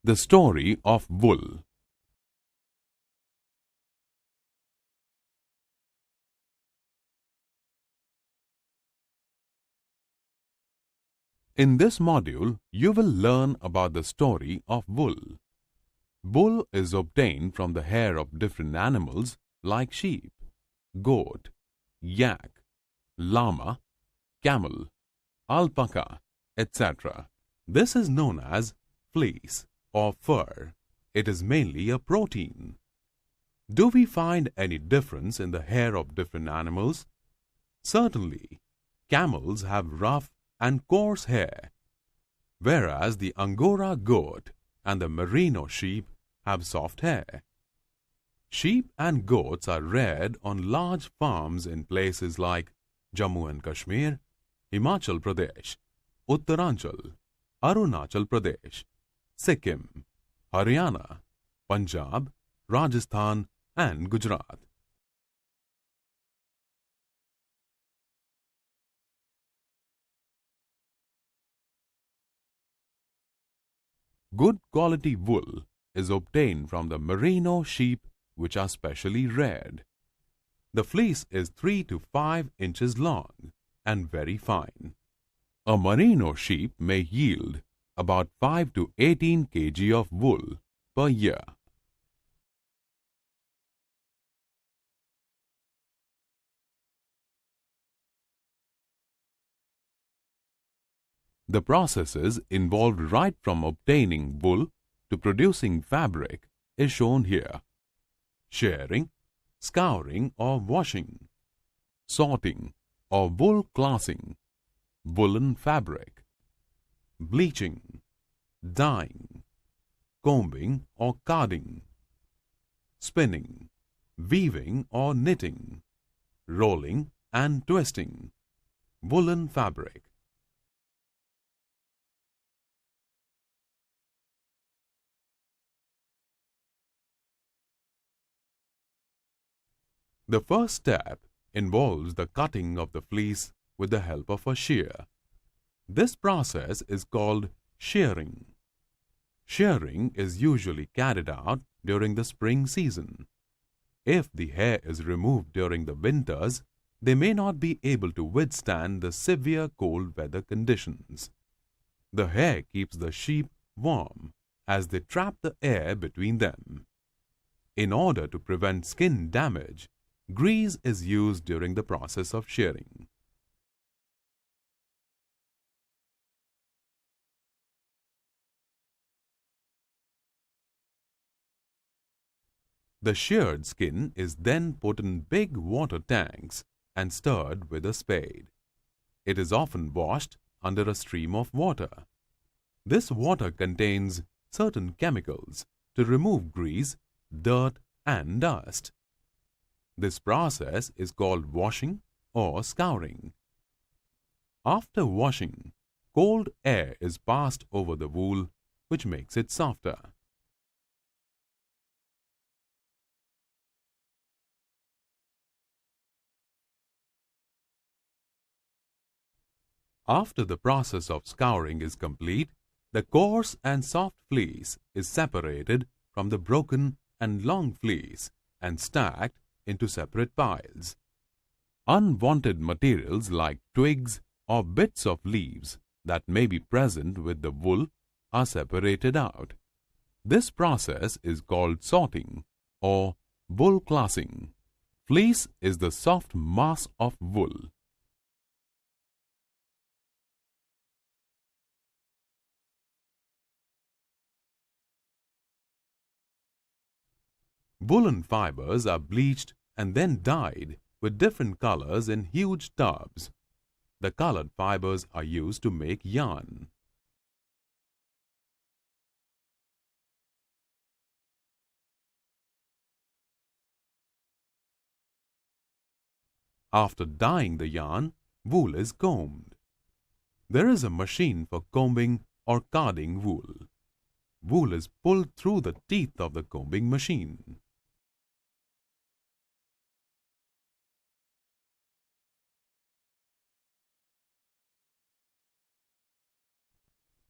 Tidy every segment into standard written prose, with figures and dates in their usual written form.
The story of wool. In this module, you will learn about the story of wool. Wool is obtained from the hair of different animals like sheep, goat, yak, llama, camel, alpaca, etc. This is known as fleece or fur. It is mainly a protein. Do we find any difference in the hair of different animals? Certainly, camels have rough and coarse hair, whereas the Angora goat and the Merino sheep have soft hair. Sheep and goats are reared on large farms in places like Jammu and Kashmir, Himachal Pradesh, Uttaranchal, Arunachal Pradesh, Sikkim, Haryana, Punjab, Rajasthan, and Gujarat. Good quality wool is obtained from the merino sheep, which are specially reared. The fleece is 3 to 5 inches long and very fine. A merino sheep may yield about 5 to 18 kg of wool per year. The processes involved right from obtaining wool to producing fabric is shown here. Shearing, scouring or washing, sorting or wool classing, woolen fabric, bleaching, dyeing, combing or carding, spinning, weaving or knitting, rolling and twisting, woolen fabric. The first step involves the cutting of the fleece with the help of a shear. This process is called shearing. Shearing is usually carried out during the spring season. If the hair is removed during the winters, they may not be able to withstand the severe cold weather conditions. The hair keeps the sheep warm as they trap the air between them. In order to prevent skin damage, grease is used during the process of shearing. The sheared skin is then put in big water tanks and stirred with a spade. It is often washed under a stream of water. This water contains certain chemicals to remove grease, dirt, and dust. This process is called washing or scouring. After washing, cold air is passed over the wool, which makes it softer. After the process of scouring is complete, the coarse and soft fleece is separated from the broken and long fleece and stacked into separate piles. Unwanted materials like twigs or bits of leaves that may be present with the wool are separated out. This process is called sorting or wool classing. Fleece is the soft mass of wool. Woolen fibers are bleached and then dyed with different colors in huge tubs. The colored fibers are used to make yarn. After dyeing the yarn, wool is combed. There is a machine for combing or carding wool. Wool is pulled through the teeth of the combing machine.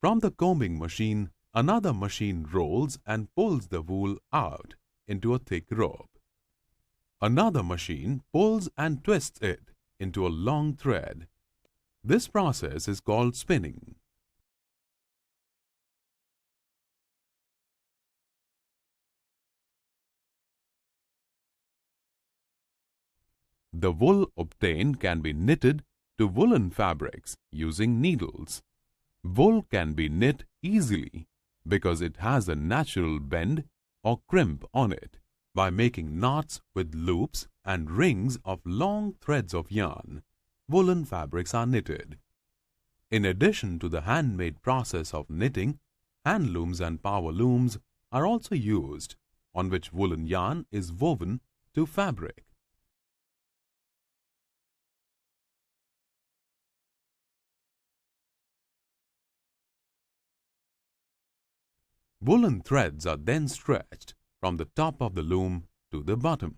From the combing machine, Another machine rolls and pulls the wool out into a thick rope. Another machine pulls and twists it into a long thread. This process is called spinning. The wool obtained can be knitted to woolen fabrics using needles. Wool can be knit easily because it has a natural bend or crimp on it by making knots with loops and rings of long threads of yarn. Woolen fabrics are knitted. In addition to the handmade process of knitting, hand looms and power looms are also used, on which woolen yarn is woven to fabric. Woolen threads are then stretched from the top of the loom to the bottom.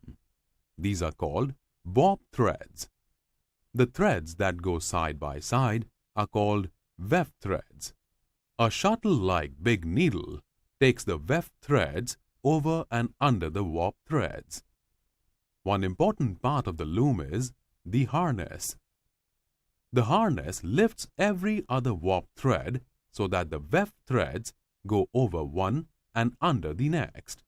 These are called bob threads. The threads that go side by side are called weft threads. A shuttle-like big needle takes the weft threads over and under the warp threads. One important part of the loom is the harness. The harness lifts every other warp thread so that the weft threads go over one and under the next.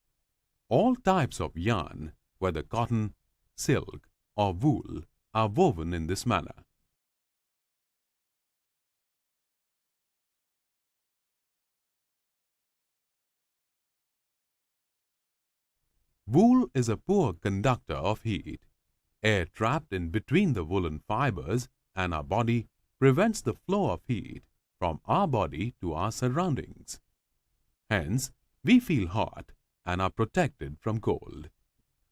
All types of yarn, whether cotton, silk, or wool, are woven in this manner. Wool is a poor conductor of heat. Air trapped in between the woolen fibers and our body prevents the flow of heat from our body to our surroundings. Hence, we feel hot and are protected from cold.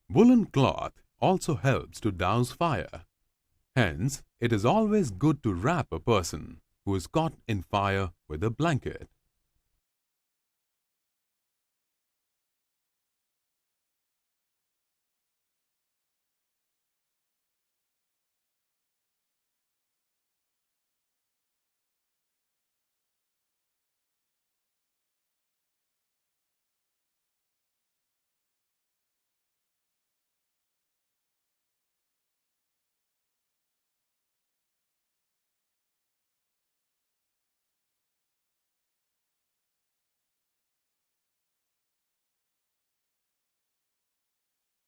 Woolen cloth also helps to douse fire. Hence, it is always good to wrap a person who is caught in fire with a blanket.